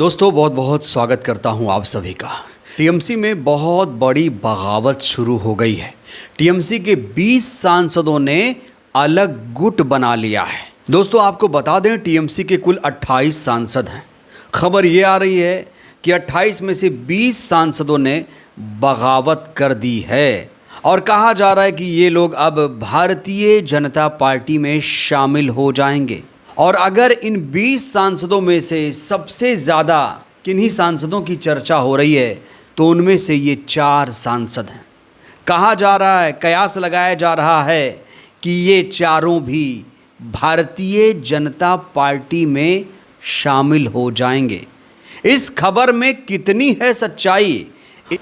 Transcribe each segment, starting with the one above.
दोस्तों बहुत बहुत स्वागत करता हूं आप सभी का। टीएमसी में बहुत बड़ी बगावत शुरू हो गई है। टीएमसी के 20 सांसदों ने अलग गुट बना लिया है। दोस्तों आपको बता दें टीएमसी के कुल 28 सांसद हैं। खबर ये आ रही है कि 28 में से 20 सांसदों ने बगावत कर दी है और कहा जा रहा है कि ये लोग अब भारतीय जनता पार्टी में शामिल हो जाएंगे। और अगर इन 20 सांसदों में से सबसे ज़्यादा किन्हीं सांसदों की चर्चा हो रही है तो उनमें से ये 4 सांसद हैं। कहा जा रहा है, कयास लगाया जा रहा है कि ये चारों भी भारतीय जनता पार्टी में शामिल हो जाएंगे। इस खबर में कितनी है सच्चाई?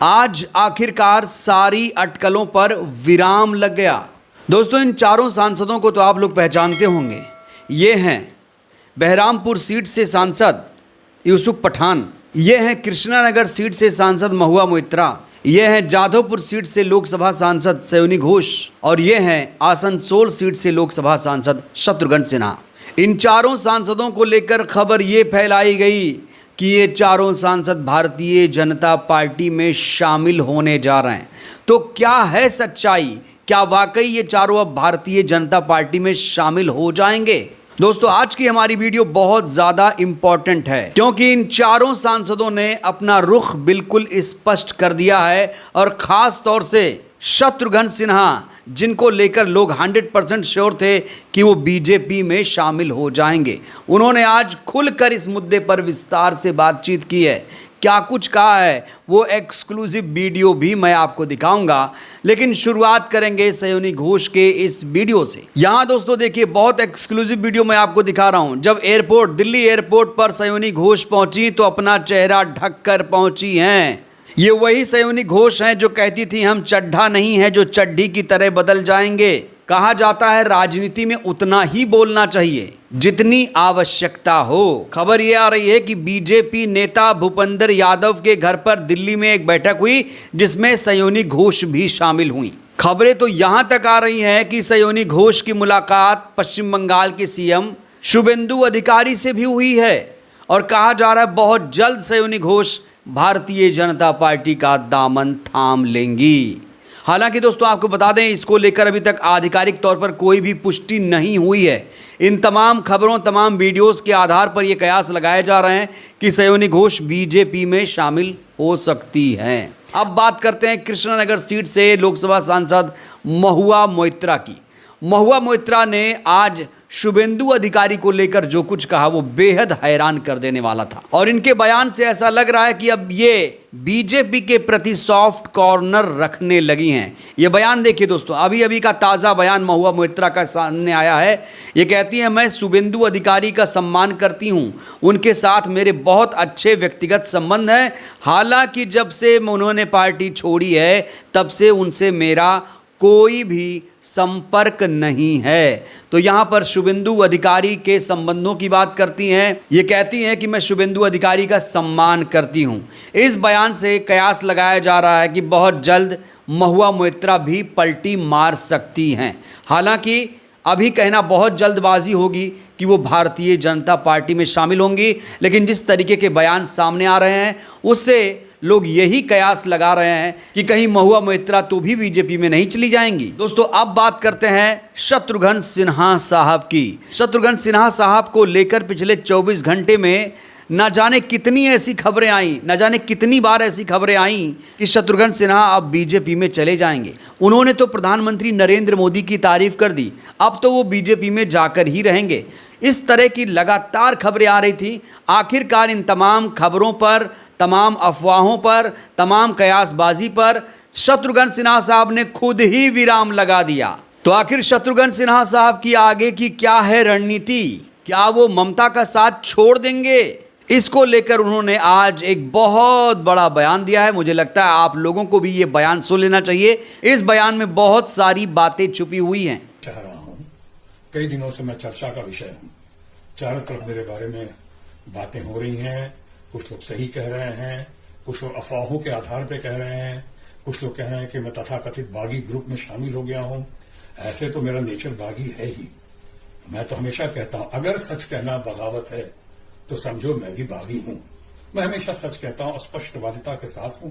आज आखिरकार सारी अटकलों पर विराम लग गया। दोस्तों इन चारों सांसदों को तो आप लोग पहचानते होंगे। ये हैं बहरामपुर सीट से सांसद यूसुफ पठान, ये हैं कृष्णानगर सीट से सांसद महुआ मोइत्रा, ये हैं जाधवपुर सीट से लोकसभा सांसद सयोनी घोष और ये हैं आसनसोल सीट से लोकसभा सांसद शत्रुघ्न सिन्हा। इन चारों सांसदों को लेकर खबर ये फैलाई गई कि ये चारों सांसद भारतीय जनता पार्टी में शामिल होने जा रहे हैं। तो क्या है सच्चाई? क्या वाकई ये चारों अब भारतीय जनता पार्टी में शामिल हो जाएंगे? दोस्तों आज की हमारी वीडियो बहुत ज़्यादा इम्पॉर्टेंट है क्योंकि इन चारों सांसदों ने अपना रुख बिल्कुल स्पष्ट कर दिया है और ख़ास तौर से शत्रुघ्न सिन्हा, जिनको लेकर लोग 100% श्योर थे कि वो बीजेपी में शामिल हो जाएंगे, उन्होंने आज खुलकर इस मुद्दे पर विस्तार से बातचीत की है। क्या कुछ कहा है वो एक्सक्लूसिव वीडियो भी मैं आपको दिखाऊंगा, लेकिन शुरुआत करेंगे सयोनी घोष के इस वीडियो से। यहाँ दोस्तों देखिए बहुत एक्सक्लूसिव वीडियो मैं आपको दिखा रहा हूँ। जब दिल्ली एयरपोर्ट पर सयोनी घोष पहुंची तो अपना चेहरा ढक कर पहुंची हैं। ये वही सयोनी घोष हैं जो कहती थी हम चड्ढा नहीं है जो चड्ढी की तरह बदल जाएंगे। कहा जाता है राजनीति में उतना ही बोलना चाहिए जितनी आवश्यकता हो। खबर ये आ रही है कि बीजेपी नेता भूपेंद्र यादव के घर पर दिल्ली में एक बैठक हुई जिसमें सयोनी घोष भी शामिल हुई। खबरें तो यहां तक आ रही हैं कि सयोनी घोष की मुलाकात पश्चिम बंगाल के सीएम शुभेंदु अधिकारी से भी हुई है और कहा जा रहा है बहुत जल्द सयोनी घोष भारतीय जनता पार्टी का दामन थाम लेंगी। हालांकि दोस्तों आपको बता दें इसको लेकर अभी तक आधिकारिक तौर पर कोई भी पुष्टि नहीं हुई है। इन तमाम खबरों, तमाम वीडियोस के आधार पर ये कयास लगाए जा रहे हैं कि सयोनी घोष बीजेपी में शामिल हो सकती हैं। अब बात करते हैं कृष्णानगर सीट से लोकसभा सांसद महुआ मोइत्रा की। महुआ मोइत्रा ने आज शुभेंदु अधिकारी को लेकर जो कुछ कहा वो बेहद हैरान कर देने वाला था और इनके बयान से ऐसा लग रहा है कि अब ये बीजेपी के प्रति सॉफ्ट कॉर्नर रखने लगी हैं। ये बयान देखिए दोस्तों, अभी अभी का ताज़ा बयान महुआ मोइत्रा का सामने आया है। ये कहती हैं मैं शुभेंदु अधिकारी का सम्मान करती हूँ, उनके साथ मेरे बहुत अच्छे व्यक्तिगत संबंध हैं। हालांकि जब से उन्होंने पार्टी छोड़ी है तब से उनसे मेरा कोई भी संपर्क नहीं है। तो यहाँ पर शुभेंदु अधिकारी के संबंधों की बात करती हैं। ये कहती हैं कि मैं शुभेंदु अधिकारी का सम्मान करती हूँ। इस बयान से कयास लगाया जा रहा है कि बहुत जल्द महुआ मोइत्रा भी पलटी मार सकती हैं। हालांकि अभी कहना बहुत जल्दबाजी होगी कि वो भारतीय जनता पार्टी में शामिल होंगी, लेकिन जिस तरीके के बयान सामने आ रहे हैं उससे लोग यही कयास लगा रहे हैं कि कहीं महुआ मोइत्रा तो भी बीजेपी में नहीं चली जाएंगी। दोस्तों अब बात करते हैं शत्रुघ्न सिन्हा साहब की। शत्रुघ्न सिन्हा साहब को लेकर पिछले 24 घंटे में न जाने कितनी ऐसी खबरें आई, न जाने कितनी बार ऐसी खबरें आई कि शत्रुघ्न सिन्हा अब बीजेपी में चले जाएंगे। उन्होंने तो प्रधानमंत्री नरेंद्र मोदी की तारीफ कर दी, अब तो वो बीजेपी में जाकर ही रहेंगे। इस तरह की लगातार खबरें आ रही थी। आखिरकार इन तमाम खबरों पर, तमाम अफवाहों पर, तमाम कयासबाजी पर शत्रुघ्न सिन्हा साहब ने खुद ही विराम लगा दिया। तो आखिर शत्रुघ्न सिन्हा साहब की आगे की क्या है रणनीति? क्या वो ममता का साथ छोड़ देंगे? इसको लेकर उन्होंने आज एक बहुत बड़ा बयान दिया है। मुझे लगता है आप लोगों को भी ये बयान सुन लेना चाहिए। इस बयान में बहुत सारी बातें छुपी हुई हैं। चाह रहा हूं, कई दिनों से मैं चर्चा का विषय हूं। चारों तरफ मेरे बारे में बातें हो रही हैं। कुछ लोग सही कह रहे हैं, कुछ लोग अफवाहों के आधार पर कह रहे हैं, कुछ लोग कह रहे हैं कि मैं तथाकथित बागी ग्रुप में शामिल हो गया हूं। ऐसे तो मेरा नेचर बागी है ही। मैं तो हमेशा कहता हूं अगर सच कहना बगावत है तो समझो मैं भी बागी हूं। मैं हमेशा सच कहता हूं, स्पष्टवादिता के साथ हूं।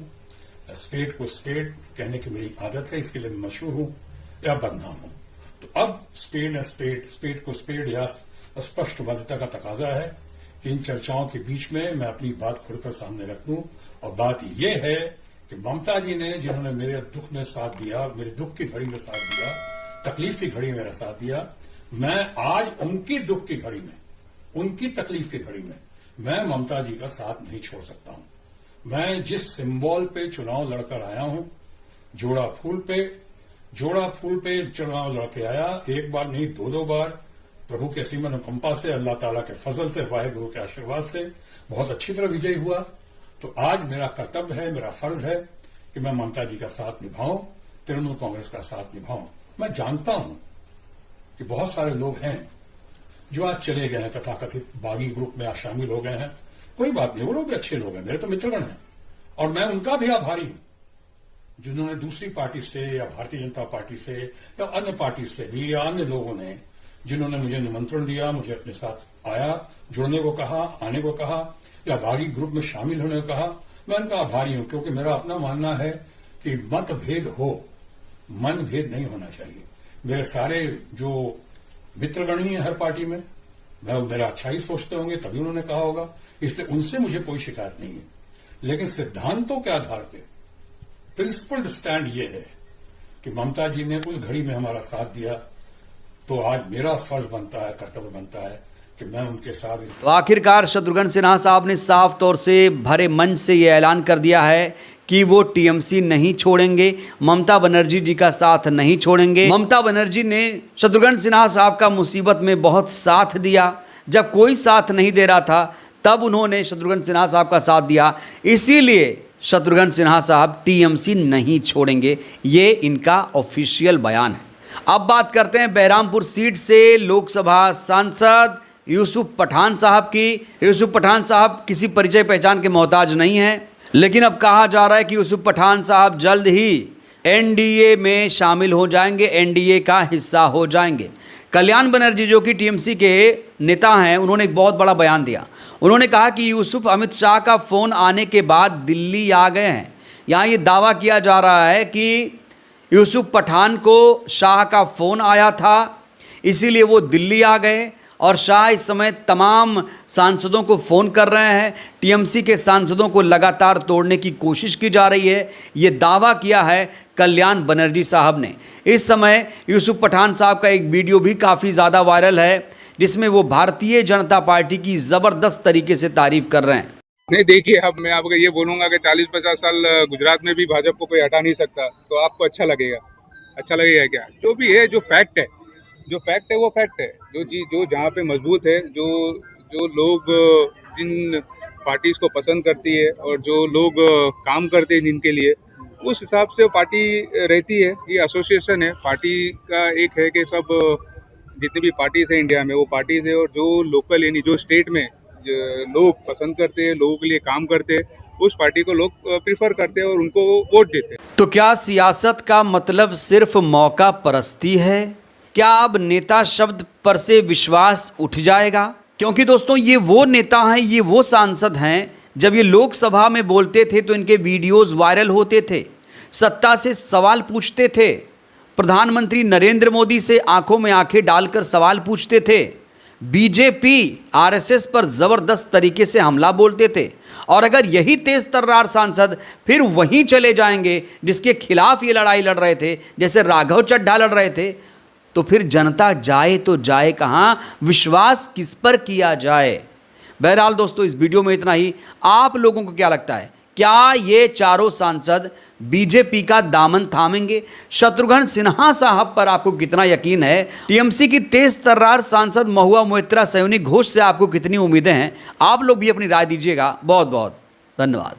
स्पेड को स्पेड कहने की मेरी आदत है, इसके लिए मैं मशहूर हूं या बदनाम हूं। तो अब स्पेड को स्पेड या स्पष्टवादिता का तकाजा है कि इन चर्चाओं के बीच में मैं अपनी बात खुलकर सामने रख दूं। और बात यह है कि ममता जी ने, जिन्होंने मेरे दुख में साथ दिया, मेरे दुख की घड़ी में साथ दिया, तकलीफ की घड़ी में मेरा साथ दिया, मैं आज उनकी दुख की घड़ी में, उनकी तकलीफ की घड़ी में मैं ममता जी का साथ नहीं छोड़ सकता हूं। मैं जिस सिंबल पे चुनाव लड़कर आया हूं, जोड़ा फूल पे चुनाव लड़के आया, एक बार नहीं 2-2 बार, प्रभु के असीम अनुकंपा से, अल्लाह ताला के फजल से, वाहिगुरु के आशीर्वाद से बहुत अच्छी तरह विजयी हुआ। तो आज मेरा कर्तव्य है, मेरा फर्ज है कि मैं ममता जी का साथ निभाऊं, तृणमूल कांग्रेस का साथ निभाऊं। मैं जानता हूं कि बहुत सारे लोग हैं जो आज चले गए हैं, तथाकथित बागी ग्रुप में आज शामिल हो गए हैं। कोई बात नहीं, वो लोग भी अच्छे लोग हैं, मेरे तो मित्रगण हैं, और मैं उनका भी आभारी हूं जिन्होंने दूसरी पार्टी से या भारतीय जनता पार्टी से या अन्य पार्टी से भी या अन्य लोगों ने जिन्होंने मुझे निमंत्रण दिया, मुझे अपने साथ आया, जुड़ने को कहा, आने को कहा, या बागी ग्रुप में शामिल होने को कहा। मैं उनका आभारी हूं, क्योंकि मेरा अपना मानना है कि मतभेद हो, मनभेद नहीं होना चाहिए। मेरे सारे जो मित्रगण ही हैं हर पार्टी में, मैं मेरा अच्छा ही सोचते होंगे, तभी उन्होंने कहा होगा, इसलिए उनसे मुझे कोई शिकायत नहीं है। लेकिन सिद्धांतों के आधार पर प्रिंसिपल्ड स्टैंड ये है कि ममता जी ने उस घड़ी में हमारा साथ दिया, तो आज मेरा फर्ज बनता है, कर्तव्य बनता है कि मैं उनके साथ। तो आखिरकार शत्रुघ्न सिन्हा साहब ने साफ तौर से भरे मंच से ये ऐलान कर दिया है कि वो टीएमसी नहीं छोड़ेंगे, ममता बनर्जी जी का साथ नहीं छोड़ेंगे। ममता बनर्जी ने शत्रुघ्न सिन्हा साहब का मुसीबत में बहुत साथ दिया, जब कोई साथ नहीं दे रहा था तब उन्होंने शत्रुघ्न सिन्हा साहब का साथ दिया, इसीलिए शत्रुघ्न सिन्हा साहब टीएमसी नहीं छोड़ेंगे। ये इनका ऑफिशियल बयान है। अब बात करते हैं बहरामपुर सीट से लोकसभा सांसद यूसुफ पठान साहब की। यूसुफ पठान साहब किसी परिचय पहचान के मोहताज नहीं हैं, लेकिन अब कहा जा रहा है कि यूसुफ पठान साहब जल्द ही एनडीए में शामिल हो जाएंगे, एनडीए का हिस्सा हो जाएंगे। कल्याण बनर्जी जो कि टीएमसी के नेता हैं, उन्होंने एक बहुत बड़ा बयान दिया। उन्होंने कहा कि यूसुफ अमित शाह का फ़ोन आने के बाद दिल्ली आ गए हैं। यहाँ ये दावा किया जा रहा है कि यूसुफ पठान को शाह का फ़ोन आया था, इसीलिए वो दिल्ली आ गए, और शाह इस समय तमाम सांसदों को फ़ोन कर रहे हैं। टीएमसी के सांसदों को लगातार तोड़ने की कोशिश की जा रही है, ये दावा किया है कल्याण बनर्जी साहब ने। इस समय यूसुफ पठान साहब का एक वीडियो भी काफ़ी ज़्यादा वायरल है, जिसमें वो भारतीय जनता पार्टी की ज़बरदस्त तरीके से तारीफ़ कर रहे हैं। नहीं, देखिए, अब मैं आपको ये बोलूँगा कि 40-50 साल गुजरात में भी भाजपा को कोई हटा नहीं सकता, तो आपको अच्छा लगेगा क्या? जो भी है, जो फैक्ट है वो फैक्ट है। जो जहाँ पे मजबूत है, जो लोग जिन पार्टीज को पसंद करती है और जो लोग काम करते हैं जिनके लिए, उस हिसाब से पार्टी रहती है। ये एसोसिएशन है, पार्टी का एक है कि सब जितनी भी पार्टीज है इंडिया में, वो पार्टीज है, और जो लोकल यानी जो स्टेट में लोग पसंद करते हैं, लोगों के लिए काम करते हैं, उस पार्टी को लोग प्रीफर करते हैं और उनको वोट देते हैं। तो क्या सियासत का मतलब सिर्फ मौका परस्ती है? क्या अब नेता शब्द पर से विश्वास उठ जाएगा? क्योंकि दोस्तों, ये वो नेता हैं, ये वो सांसद हैं, जब ये लोकसभा में बोलते थे तो इनके वीडियोस वायरल होते थे, सत्ता से सवाल पूछते थे, प्रधानमंत्री नरेंद्र मोदी से आंखों में आंखें डालकर सवाल पूछते थे, बीजेपी आरएसएस पर जबरदस्त तरीके से हमला बोलते थे। और अगर यही तेज तर्रार सांसद फिर वहीं चले जाएंगे जिसके खिलाफ ये लड़ाई लड़ रहे थे, जैसे राघव चड्ढा लड़ रहे थे, तो फिर जनता जाए तो जाए कहाँ, विश्वास किस पर किया जाए? बहरहाल दोस्तों, इस वीडियो में इतना ही। आप लोगों को क्या लगता है, क्या ये चारों सांसद बीजेपी का दामन थामेंगे? शत्रुघ्न सिन्हा साहब पर आपको कितना यकीन है? टीएमसी की तेज तर्रार सांसद महुआ मोइत्रा सयोनी घोष से आपको कितनी उम्मीदें हैं? आप लोग भी अपनी राय दीजिएगा। बहुत बहुत धन्यवाद।